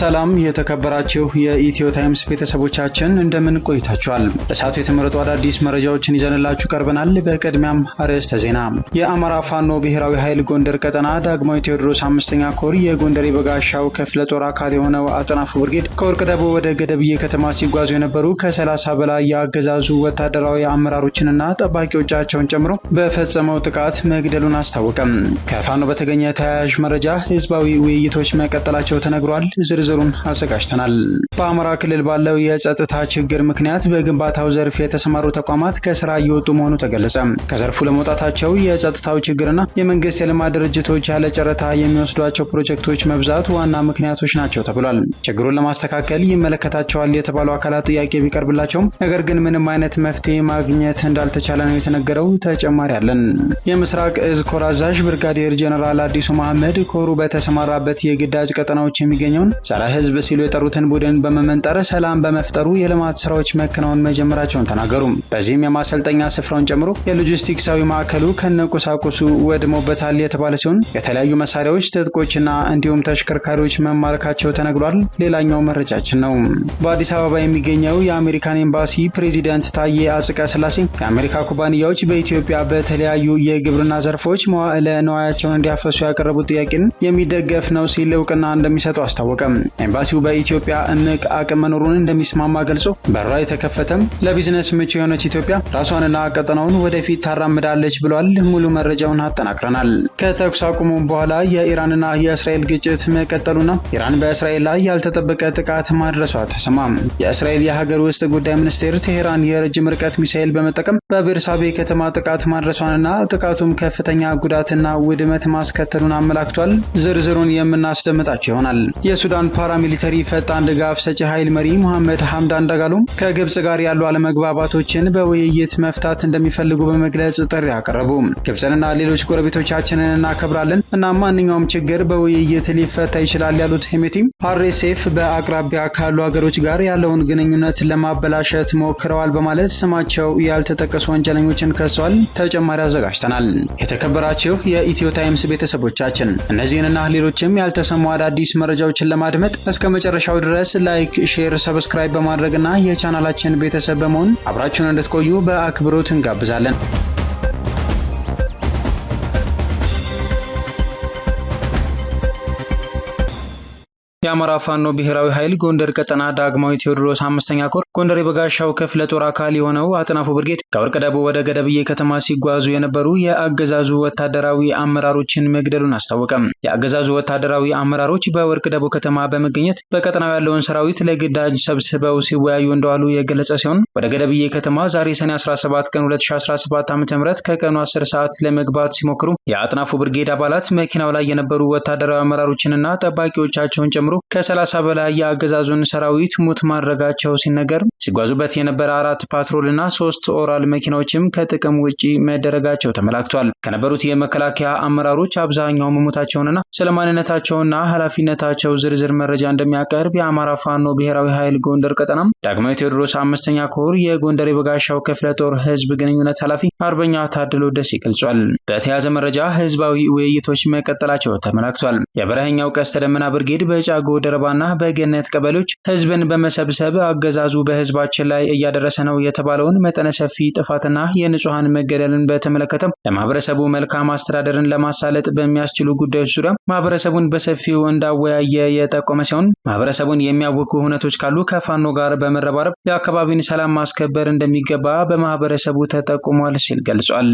ሰላም የተከበራችሁ የኢትዮ ታይምስ ቤተሰቦቻችን እንደምን ቆይታችኋል? ለሰዓቱ የተመረጡ አዳዲስ መረጃዎችን ይዘንላችሁ ቀርበናል። በቅድሚያም አርዕስተ ዜና። የአማራ ፋኖ ብሔራዊ ኃይል ጎንደር ቀጠና ዳግማዊ ቴዎድሮስ 5ኛ ኮር የጎንደር የበጋሻው ክፍለ ጦር አካል የሆነው አጥናፉ ብርጌድ ከወርቅ ደቦ ወደ ገደብዬ ከተማ ሲጓዙ የነበሩ ከ30 በላይ የአገዛዙ ወታደራዊ አመራሮችንና ጠባቂዎቻቸውን ጨምሮ በፈጸመው ጥቃት መግደሉን አስታወቀም። ከፋኖ በተገኘ ተያያዥ መረጃ ህዝባዊ ውይይቶች መቀጠላቸው ተነግሯል። ዝርዝሩን አዘጋጅተናል። በአማራ ክልል ባለው የጸጥታ ችግር ምክንያት በግንባታው ዘርፍ የተሰማሩ ተቋማት ከስራ እየወጡ መሆኑ ተገለጸ። ከዘርፉ ለመውጣታቸው የጸጥታው ችግርና የመንግስት የልማት ድርጅቶች ያለ ጨረታ የሚወስዷቸው ፕሮጀክቶች መብዛት ዋና ምክንያቶች ናቸው ተብሏል። ችግሩን ለማስተካከል ይመለከታቸዋል የተባሉ አካላት ጥያቄ ቢቀርብላቸውም ነገር ግን ምንም አይነት መፍትሄ ማግኘት እንዳልተቻለ ነው የተነገረው። ተጨማሪ አለን። የምስራቅ እዝ ኮር አዛዥ ብርጋዴር ጀነራል አዲሱ መሐመድ ኮሩ በተሰማራበት የግዳጅ ቀጠናዎች የሚገኘውን ጸረ ህዝብ ሲሉ የጠሩትን ቡድን በመመንጠር ሰላም በመፍጠሩ የልማት ስራዎች መከናወን መጀመራቸውን ተናገሩ። በዚህም የማሰልጠኛ ስፍራውን ጨምሮ የሎጂስቲክሳዊ ማዕከሉ ከነቁሳቁሱ ወድሞበታል የተባለ ሲሆን የተለያዩ መሳሪያዎች፣ ትጥቆችና እንዲሁም ተሽከርካሪዎች መማረካቸው ተነግሯል። ሌላኛው መረጃችን ነው። በአዲስ አበባ የሚገኘው የአሜሪካን ኤምባሲ ፕሬዚዳንት ታዬ አጽቀ ሥላሴ የአሜሪካ ኩባንያዎች በኢትዮጵያ በተለያዩ የግብርና ዘርፎች መዋዕለ ንዋያቸውን እንዲያፈሱ ያቀረቡት ጥያቄን የሚደገፍ ነው ሲል እውቅና እንደሚሰጠው አስታወቀ። ኤምባሲው በኢትዮጵያ እምቅ አቅም መኖሩን እንደሚስማማ ገልጾ በሯ የተከፈተም ለቢዝነስ ምቹ የሆነች ኢትዮጵያ ራሷንና ቀጠናውን ወደፊት ታራምዳለች ብሏል። ሙሉ መረጃውን አጠናክረናል። ከተኩስ አቁሙ በኋላ የኢራንና የእስራኤል ግጭት መቀጠሉና ኢራን በእስራኤል ላይ ያልተጠበቀ ጥቃት ማድረሷ ተሰማ። የእስራኤል የሀገር ውስጥ ጉዳይ ሚኒስቴር ቴሄራን የረጅም ርቀት ሚሳኤል በመጠቀም በቤርሳቤ ከተማ ጥቃት ማድረሷንና ጥቃቱም ከፍተኛ ጉዳትና ውድመት ማስከተሉን አመላክቷል። ዝርዝሩን የምናስደምጣቸው ይሆናል። የሱዳን ፓራሚሊተሪ ፈጣን ድጋፍ ሰጪ ኃይል መሪ መሐመድ ሐምዳን ዳጋሎ ከግብጽ ጋር ያሉ አለመግባባቶችን በውይይት መፍታት እንደሚፈልጉ በመግለጽ ጥሪ አቀረቡ። ግብጽንና ሌሎች ጎረቤቶቻችንን እናከብራለን እና ማንኛውም ችግር በውይይት ሊፈታ ይችላል ያሉት ሄሜቲ አርኤስኤፍ በአቅራቢያ ካሉ ሀገሮች ጋር ያለውን ግንኙነት ለማበላሸት ሞክረዋል በማለት ስማቸው ያልተጠቀሱ ወንጀለኞችን ከሰዋል። ተጨማሪ አዘጋጅተናል። የተከበራችሁ የኢትዮ ታይምስ ቤተሰቦቻችን እነዚህንና ሌሎችም ያልተሰሙ አዳዲስ መረጃዎችን ለማድመጥ እስከ መጨረሻው ድረስ ላይክ፣ ሼር፣ ሰብስክራይብ በማድረግና የቻናላችን ቤተሰብ በመሆን አብራችሁን እንድትቆዩ በአክብሮት እንጋብዛለን። የአማራ ፋኖ ብሔራዊ ኃይል ጎንደር ቀጠና ዳግማዊ ቴዎድሮስ 5ኛ ኮር ጎንደር የበጋሻው ክፍለ ጦር አካል የሆነው አጥናፉ ብርጌድ ከወርቅ ደቦ ወደ ገደብዬ ከተማ ሲጓዙ የነበሩ የአገዛዙ ወታደራዊ አመራሮችን መግደሉን አስታወቀም። የአገዛዙ ወታደራዊ አመራሮች በወርቅ ደቦ ከተማ በመገኘት በቀጠናው ያለውን ሰራዊት ለግዳጅ ሰብስበው ሲወያዩ እንደዋሉ የገለጸ ሲሆን ወደ ገደብዬ ከተማ ዛሬ ሰኔ 17 ቀን 2017 ዓ.ም ከቀኑ 10 ሰዓት ለመግባት ሲሞክሩ የአጥናፉ ብርጌድ አባላት መኪናው ላይ የነበሩ ወታደራዊ አመራሮችንና ጠባቂዎቻቸውን ጨምሮ ከ30 በላይ የአገዛዙን ሰራዊት ሙት ማድረጋቸው ሲነገር ሲጓዙበት የነበረ 4 ፓትሮልና 3 ኦራል መኪናዎችም ከጥቅም ውጪ መደረጋቸው ተመላክቷል። ከነበሩት የመከላከያ አመራሮች አብዛኛው መሞታቸውንና ስለማንነታቸውና ኃላፊነታቸው ዝርዝር መረጃ እንደሚያቀርብ የአማራ ፋኖ ብሔራዊ ኃይል ጎንደር ቀጠና ዳግማዊ ቴዎድሮስ 5ኛ ኮር የጎንደር የበጋሻው ክፍለ ጦር ህዝብ ግንኙነት ኃላፊ አርበኛ ታድሎ ደስ ይገልጿል። በተያያዘ መረጃ ህዝባዊ ውይይቶች መቀጠላቸው ተመላክቷል። የበረሃኛው ቀስተ ደመና ብርጌድ በጫጎ ደረባና በገነት ቀበሌዎች ህዝብን በመሰብሰብ አገዛዙ በህዝባችን ላይ እያደረሰ ነው የተባለውን መጠነ ሰፊ ጥፋትና የንጹሃን መገደልን በተመለከተ ለማህበረሰቡ መልካም አስተዳደርን ለማሳለጥ በሚያስችሉ ጉዳዮች ዙሪያ ማህበረሰቡን በሰፊው እንዳወያየ የጠቆመ ሲሆን ማህበረሰቡን የሚያውኩ ሁነቶች ካሉ ከፋኖ ጋር በመረባረብ የአካባቢን ሰላም ማስከበር እንደሚገባ በማህበረሰቡ ተጠቁሟል ሲል ገልጿል።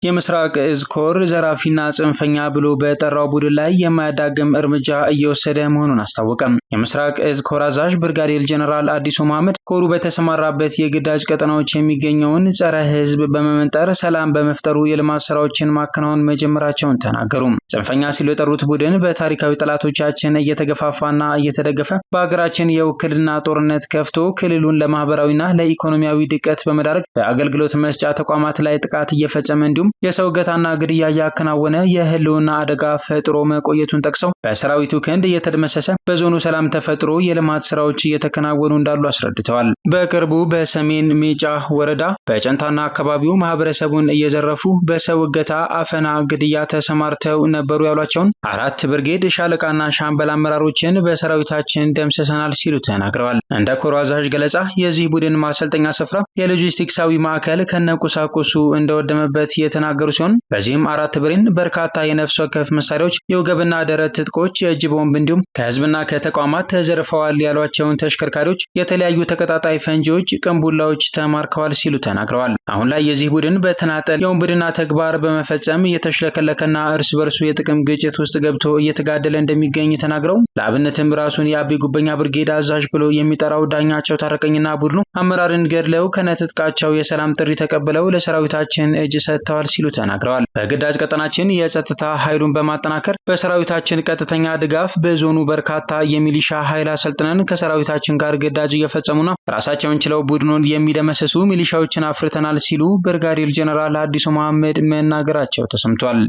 የምስራቅ እዝ ኮር ዘራፊና ጽንፈኛ ብሎ በጠራው ቡድን ላይ የማያዳግም እርምጃ እየወሰደ መሆኑን አስታወቀም። የምስራቅ እዝ ኮር አዛዥ ብርጋዴር ጀነራል አዲሱ መሐመድ ኮሩ በተሰማራበት የግዳጅ ቀጠናዎች የሚገኘውን ጸረ ህዝብ በመመንጠር ሰላም በመፍጠሩ የልማት ስራዎችን ማከናወን መጀመራቸውን ተናገሩ። ጽንፈኛ ሲሉ የጠሩት ቡድን በታሪካዊ ጠላቶቻችን እየተገፋፋና እየተደገፈ በሀገራችን የውክልና ጦርነት ከፍቶ ክልሉን ለማህበራዊና ለኢኮኖሚያዊ ድቀት በመዳረግ በአገልግሎት መስጫ ተቋማት ላይ ጥቃት እየፈጸመ እንዲሁም የሰው ገታና ግድያ ያከናወነ የህልውና አደጋ ፈጥሮ መቆየቱን ጠቅሰው በሰራዊቱ ክንድ እየተደመሰሰ በዞኑ ሰላም ሰላም ተፈጥሮ የልማት ስራዎች እየተከናወኑ እንዳሉ አስረድተዋል። በቅርቡ በሰሜን ሜጫ ወረዳ በጨንታና አካባቢው ማህበረሰቡን እየዘረፉ በሰው እገታ፣ አፈና፣ ግድያ ተሰማርተው ነበሩ ያሏቸውን 4 ብርጌድ ሻለቃና ሻምበል አመራሮችን በሰራዊታችን ደምስሰናል ሲሉ ተናግረዋል። እንደ ኮር አዛዥ ገለጻ የዚህ ቡድን ማሰልጠኛ ስፍራ የሎጂስቲክሳዊ ማዕከል ከነቁሳቁሱ እንደወደመበት የተናገሩ ሲሆን በዚህም 4 ብሬን፣ በርካታ የነፍስ ወከፍ መሳሪያዎች፣ የወገብና ደረት ትጥቆች፣ የእጅ ቦምብ እንዲሁም ከህዝብና ከተቋማት ተዘርፈዋል ያሏቸውን ተሽከርካሪዎች፣ የተለያዩ ተቀጣጣይ ፈንጂዎች፣ ቅንቡላዎች ተማርከዋል ሲሉ ተናግረዋል። አሁን ላይ የዚህ ቡድን በተናጠል የወንብድና ተግባር በመፈጸም እየተሽለከለከና እርስ በርሱ የጥቅም ግጭት ውስጥ ገብቶ እየተጋደለ እንደሚገኝ ተናግረው ለአብነትም ራሱን የአቤ ጉበኛ ብርጌድ አዛዥ ብሎ የሚጠራው ዳኛቸው ታረቀኝና ቡድኑ አመራርን ገድለው ከነትጥቃቸው የሰላም ጥሪ ተቀብለው ለሰራዊታችን እጅ ሰጥተዋል ሲሉ ተናግረዋል። በግዳጅ ቀጠናችን የጸጥታ ኃይሉን በማጠናከር በሰራዊታችን ቀጥተኛ ድጋፍ በዞኑ በርካታ የሚሊሻ ኃይል አሰልጥነን ከሰራዊታችን ጋር ግዳጅ እየፈጸሙና ራሳቸውን ችለው ቡድኑን የሚደመሰሱ ሚሊሻዎችን አፍርተናል ሲሉ ብርጋዴር ጀነራል አዲሱ መሐመድ መናገራቸው ተሰምቷል።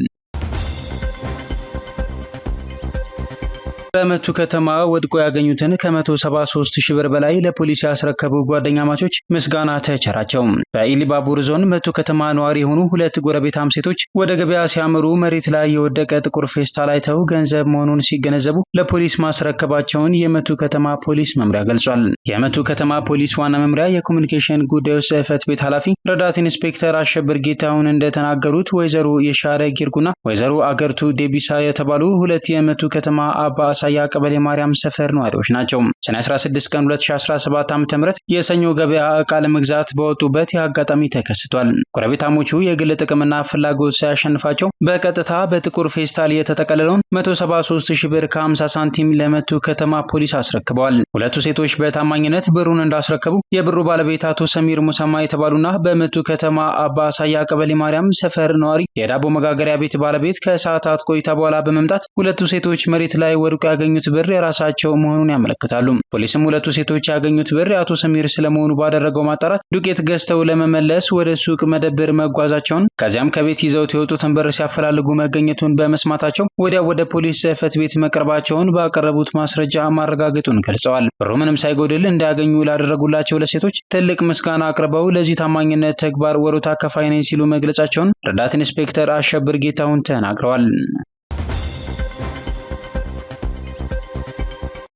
በመቱ ከተማ ወድቆ ያገኙትን ከ173 ሺህ ብር በላይ ለፖሊስ ያስረከቡ ጓደኛ ማቾች ምስጋና ተቸራቸው። በኢሊባቡር ዞን መቱ ከተማ ነዋሪ የሆኑ 2 ጎረቤታም ሴቶች ወደ ገበያ ሲያመሩ መሬት ላይ የወደቀ ጥቁር ፌስታል አይተው ገንዘብ መሆኑን ሲገነዘቡ ለፖሊስ ማስረከባቸውን የመቱ ከተማ ፖሊስ መምሪያ ገልጿል። የመቱ ከተማ ፖሊስ ዋና መምሪያ የኮሙኒኬሽን ጉዳዮች ጽሕፈት ቤት ኃላፊ ረዳት ኢንስፔክተር አሸብር ጌታሁን እንደተናገሩት ወይዘሮ የሻረ ጊርጉና ወይዘሮ አገርቱ ዴቢሳ የተባሉ 2 የመቱ ከተማ አባ ሳያ ቀበሌ ማርያም ሰፈር ነዋሪዎች ናቸው። ሰኔ 16 ቀን 2017 ዓ.ም የሰኞ ገበያ ዕቃ ለመግዛት በወጡበት የአጋጣሚ ተከስቷል። ጎረቤታሞቹ የግል ጥቅምና ፍላጎት ሳያሸንፋቸው በቀጥታ በጥቁር ፌስታል የተጠቀለለውን 173 ሺህ ብር ከ50 ሳንቲም ለመቱ ከተማ ፖሊስ አስረክበዋል። 2 ሴቶች በታማኝነት ብሩን እንዳስረከቡ የብሩ ባለቤት አቶ ሰሚር ሙሰማ የተባሉና በመቱ ከተማ አባ ሳያ ቀበሌ ማርያም ሰፈር ነዋሪ የዳቦ መጋገሪያ ቤት ባለቤት ከሰዓታት ቆይታ በኋላ በመምጣት 2 ሴቶች መሬት ላይ ወድቆ ያገኙት ብር የራሳቸው መሆኑን ያመለክታሉ። ፖሊስም 2 ሴቶች ያገኙት ብር የአቶ ሰሚር ስለመሆኑ ባደረገው ማጣራት ዱቄት ገዝተው ለመመለስ ወደ ሱቅ መደብር መጓዛቸውን ከዚያም ከቤት ይዘውት የወጡትን ብር ሲያፈላልጉ መገኘቱን በመስማታቸው ወዲያው ወደ ፖሊስ ጽሕፈት ቤት መቅረባቸውን ባቀረቡት ማስረጃ ማረጋገጡን ገልጸዋል። ብሩ ምንም ሳይጎድል እንዳያገኙ ላደረጉላቸው ለሴቶች ትልቅ ምስጋና አቅርበው ለዚህ ታማኝነት ተግባር ወሮታ ከፋይ ነኝ ሲሉ መግለጻቸውን ረዳት ኢንስፔክተር አሸብር ጌታሁን ተናግረዋል።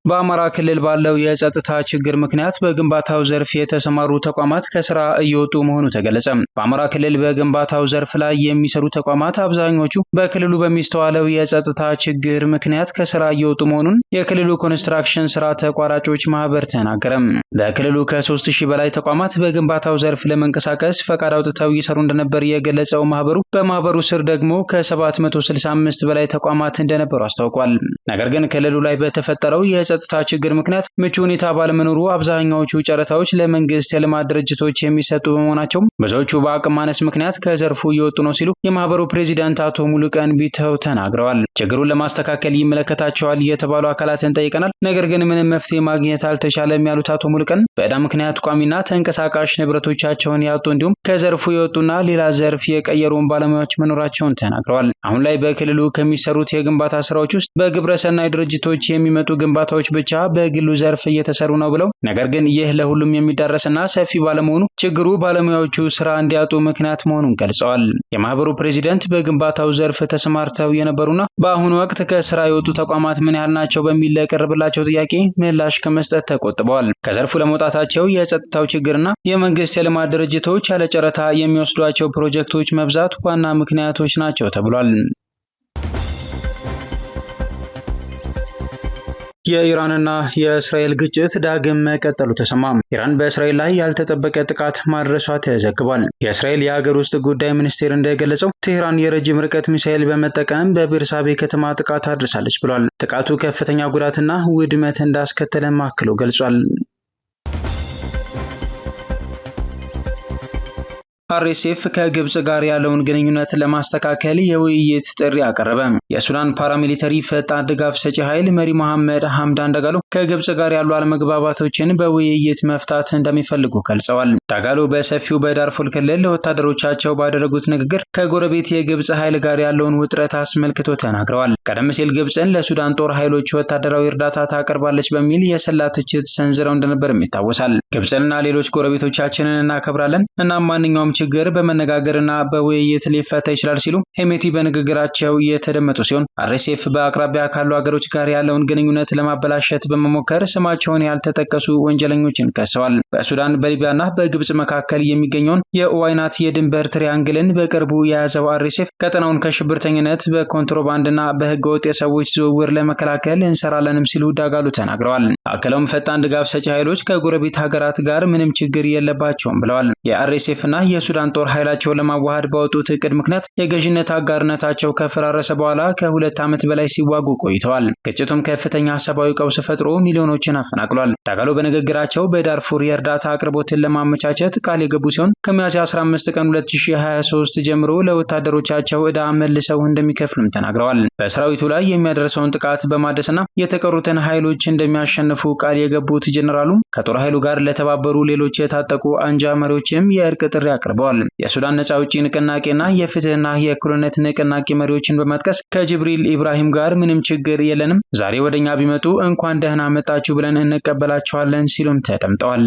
በአማራ ክልል ባለው የጸጥታ ችግር ምክንያት በግንባታው ዘርፍ የተሰማሩ ተቋማት ከስራ እየወጡ መሆኑ ተገለጸ። በአማራ ክልል በግንባታው ዘርፍ ላይ የሚሰሩ ተቋማት አብዛኞቹ በክልሉ በሚስተዋለው የጸጥታ ችግር ምክንያት ከስራ እየወጡ መሆኑን የክልሉ ኮንስትራክሽን ስራ ተቋራጮች ማህበር ተናገረ። በክልሉ ከ3000 በላይ ተቋማት በግንባታው ዘርፍ ለመንቀሳቀስ ፈቃድ አውጥተው እየሰሩ እንደነበር የገለጸው ማህበሩ በማህበሩ ስር ደግሞ ከ765 በላይ ተቋማት እንደነበሩ አስታውቋል። ነገር ግን ክልሉ ላይ በተፈጠረው የጸጥታ ችግር ምክንያት ምቹ ሁኔታ ባለመኖሩ አብዛኛዎቹ ጨረታዎች ለመንግስት የልማት ድርጅቶች የሚሰጡ በመሆናቸው ብዙዎቹ በአቅም ማነስ ምክንያት ከዘርፉ እየወጡ ነው ሲሉ የማህበሩ ፕሬዚዳንት አቶ ሙሉቀን ቢተው ተናግረዋል። ችግሩን ለማስተካከል ይመለከታቸዋል የተባሉ አካላትን ጠይቀናል፣ ነገር ግን ምንም መፍትሄ ማግኘት አልተቻለም ያሉት አቶ ሙሉቀን በዕዳ ምክንያት ቋሚና ተንቀሳቃሽ ንብረቶቻቸውን ያጡ እንዲሁም ከዘርፉ የወጡና ሌላ ዘርፍ የቀየሩን ባለሙያዎች መኖራቸውን ተናግረዋል። አሁን ላይ በክልሉ ከሚሰሩት የግንባታ ስራዎች ውስጥ በግብረ ሰናይ ድርጅቶች የሚመጡ ግንባታዎች ብቻ በግሉ ዘርፍ እየተሰሩ ነው ብለው ነገር ግን ይህ ለሁሉም የሚዳረስና ሰፊ ባለመሆኑ ችግሩ ባለሙያዎቹ ስራ እንዲያጡ ምክንያት መሆኑን ገልጸዋል። የማህበሩ ፕሬዚዳንት በግንባታው ዘርፍ ተሰማርተው የነበሩና በአሁኑ ወቅት ከስራ የወጡ ተቋማት ምን ያህል ናቸው በሚል ለቀረበላቸው ጥያቄ ምላሽ ከመስጠት ተቆጥበዋል። ከዘርፉ ለመውጣታቸው የጸጥታው ችግርና የመንግስት የልማት ድርጅቶች ያለ ጨረታ የሚወስዷቸው ፕሮጀክቶች መብዛት ዋና ምክንያቶች ናቸው ተብሏል። የኢራንና የእስራኤል ግጭት ዳግም መቀጠሉ ተሰማ። ኢራን በእስራኤል ላይ ያልተጠበቀ ጥቃት ማድረሷ ተዘግቧል። የእስራኤል የሀገር ውስጥ ጉዳይ ሚኒስቴር እንደገለጸው ቴህራን የረጅም ርቀት ሚሳኤል በመጠቀም በቤርሳቤ ከተማ ጥቃት አድርሳለች ብሏል። ጥቃቱ ከፍተኛ ጉዳትና ውድመት እንዳስከተለ አክሎ ገልጿል። አርኤስኤፍ ከግብጽ ጋር ያለውን ግንኙነት ለማስተካከል የውይይት ጥሪ አቀረበ። የሱዳን ፓራሚሊተሪ ፈጣን ድጋፍ ሰጪ ኃይል መሪ መሐመድ ሐምዳን ዳጋሎ ከግብጽ ጋር ያሉ አለመግባባቶችን በውይይት መፍታት እንደሚፈልጉ ገልጸዋል። ዳጋሎ በሰፊው በዳርፉር ክልል ለወታደሮቻቸው ባደረጉት ንግግር ከጎረቤት የግብጽ ኃይል ጋር ያለውን ውጥረት አስመልክቶ ተናግረዋል። ቀደም ሲል ግብጽን ለሱዳን ጦር ኃይሎች ወታደራዊ እርዳታ ታቀርባለች በሚል የሰላ ትችት ሰንዝረው እንደነበርም ይታወሳል። ግብጽንና ሌሎች ጎረቤቶቻችንን እናከብራለን እና ማንኛውም ችግር በመነጋገርና በውይይት ሊፈታ ይችላል ሲሉ ሄሜቲ በንግግራቸው የተደመጡ ሲሆን አርኤስኤፍ በአቅራቢያ ካሉ ሀገሮች ጋር ያለውን ግንኙነት ለማበላሸት በመሞከር ስማቸውን ያልተጠቀሱ ወንጀለኞችን ከሰዋል። በሱዳን በሊቢያና በግብጽ መካከል የሚገኘውን የኦዋይናት የድንበር ትሪያንግልን በቅርቡ የያዘው አርኤስኤፍ ቀጠናውን ከሽብርተኝነት በኮንትሮባንድና በህገወጥ የሰዎች ዝውውር ለመከላከል እንሰራለንም ሲሉ ዳጋሎ ተናግረዋል። አክለውም ፈጣን ድጋፍ ሰጪ ኃይሎች ከጎረቤት ሀገራት ጋር ምንም ችግር የለባቸውም ብለዋል። የአርኤስኤፍ እና የሱዳን ጦር ኃይላቸውን ለማዋሃድ ባወጡት እቅድ ምክንያት የገዥነት አጋርነታቸው ከፈራረሰ በኋላ ከ2 ዓመት በላይ ሲዋጉ ቆይተዋል። ግጭቱም ከፍተኛ ሰብአዊ ቀውስ ፈጥሮ ሚሊዮኖችን አፈናቅሏል። ዳጋሎ በንግግራቸው በዳርፉር የእርዳታ አቅርቦትን ለማመቻቸት ቃል የገቡ ሲሆን ከሚያዝያ 15 ቀን 2023 ጀምሮ ለወታደሮቻቸው ዕዳ መልሰው እንደሚከፍሉም ተናግረዋል። በሰራዊቱ ላይ የሚያደርሰውን ጥቃት በማደስና የተቀሩትን ኃይሎች እንደሚያሸንፉ ቃል የገቡት ጀነራሉ ከጦር ኃይሉ ጋር ለተባበሩ ሌሎች የታጠቁ አንጃ መሪዎችም የእርቅ ጥሪ አቅርበዋል። የሱዳን ነጻ አውጪ ንቅናቄና የፍትህና የእኩልነት ንቅናቄ መሪዎችን በመጥቀስ ከጅብሪል ኢብራሂም ጋር ምንም ችግር የለንም፣ ዛሬ ወደኛ ቢመጡ እንኳን ደህና መጣችሁ ብለን እንቀበላቸዋለን ሲሉም ተደምጠዋል።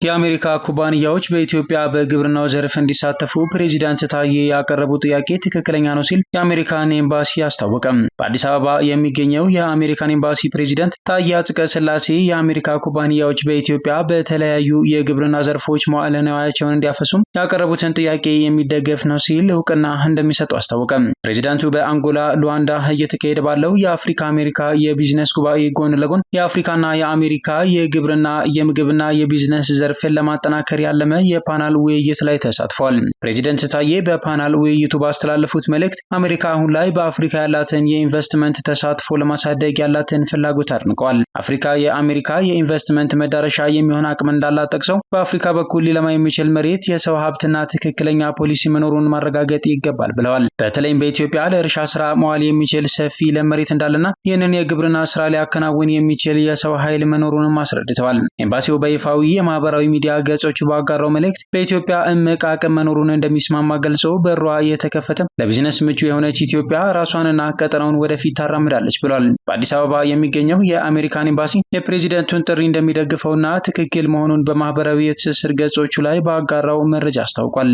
የአሜሪካ ኩባንያዎች በኢትዮጵያ በግብርናው ዘርፍ እንዲሳተፉ ፕሬዚዳንት ታዬ ያቀረቡት ጥያቄ ትክክለኛ ነው ሲል የአሜሪካን ኤምባሲ አስታወቀም። በአዲስ አበባ የሚገኘው የአሜሪካን ኤምባሲ ፕሬዚዳንት ታዬ አጽቀሥላሴ የአሜሪካ ኩባንያዎች በኢትዮጵያ በተለያዩ የግብርና ዘርፎች መዋዕለ ንዋያቸውን እንዲያፈሱም ያቀረቡትን ጥያቄ የሚደገፍ ነው ሲል እውቅና እንደሚሰጡ አስታወቀም። ፕሬዚዳንቱ በአንጎላ ሉዋንዳ እየተካሄደ ባለው የአፍሪካ አሜሪካ የቢዝነስ ጉባኤ ጎን ለጎን የአፍሪካና የአሜሪካ የግብርና የምግብና የቢዝነስ ዘርፍን ለማጠናከር ያለመ የፓናል ውይይት ላይ ተሳትፏል። ፕሬዚዳንት ታዬ በፓናል ውይይቱ ባስተላለፉት መልእክት አሜሪካ አሁን ላይ በአፍሪካ ያላትን የኢንቨስትመንት ተሳትፎ ለማሳደግ ያላትን ፍላጎት አድንቀዋል። አፍሪካ የአሜሪካ የኢንቨስትመንት መዳረሻ የሚሆን አቅም እንዳላት ጠቅሰው በአፍሪካ በኩል ሊለማ የሚችል መሬት፣ የሰው ሀብትና ትክክለኛ ፖሊሲ መኖሩን ማረጋገጥ ይገባል ብለዋል። በተለይም በኢትዮጵያ ለእርሻ ስራ መዋል የሚችል ሰፊ ለም መሬት እንዳለና ይህንን የግብርና ስራ ሊያከናውን የሚችል የሰው ኃይል መኖሩንም አስረድተዋል። ኤምባሲው በይፋዊ የማህበራዊ ሚዲያ ገጾቹ ባጋራው መልእክት በኢትዮጵያ እምቅ አቅም መኖሩን እንደሚስማማ ገልጾ በሯ የተከፈተ ለቢዝነስ ምቹ የሆነች ኢትዮጵያ ራሷንና ቀጠናውን ወደፊት ታራምዳለች ብሏል። በአዲስ አበባ የሚገኘው የአሜሪካን ኤምባሲ የፕሬዚደንቱን ጥሪ እንደሚደግፈውና ትክክል መሆኑን በማህበራዊ የትስስር ገጾቹ ላይ ባጋራው መረጃ አስታውቋል።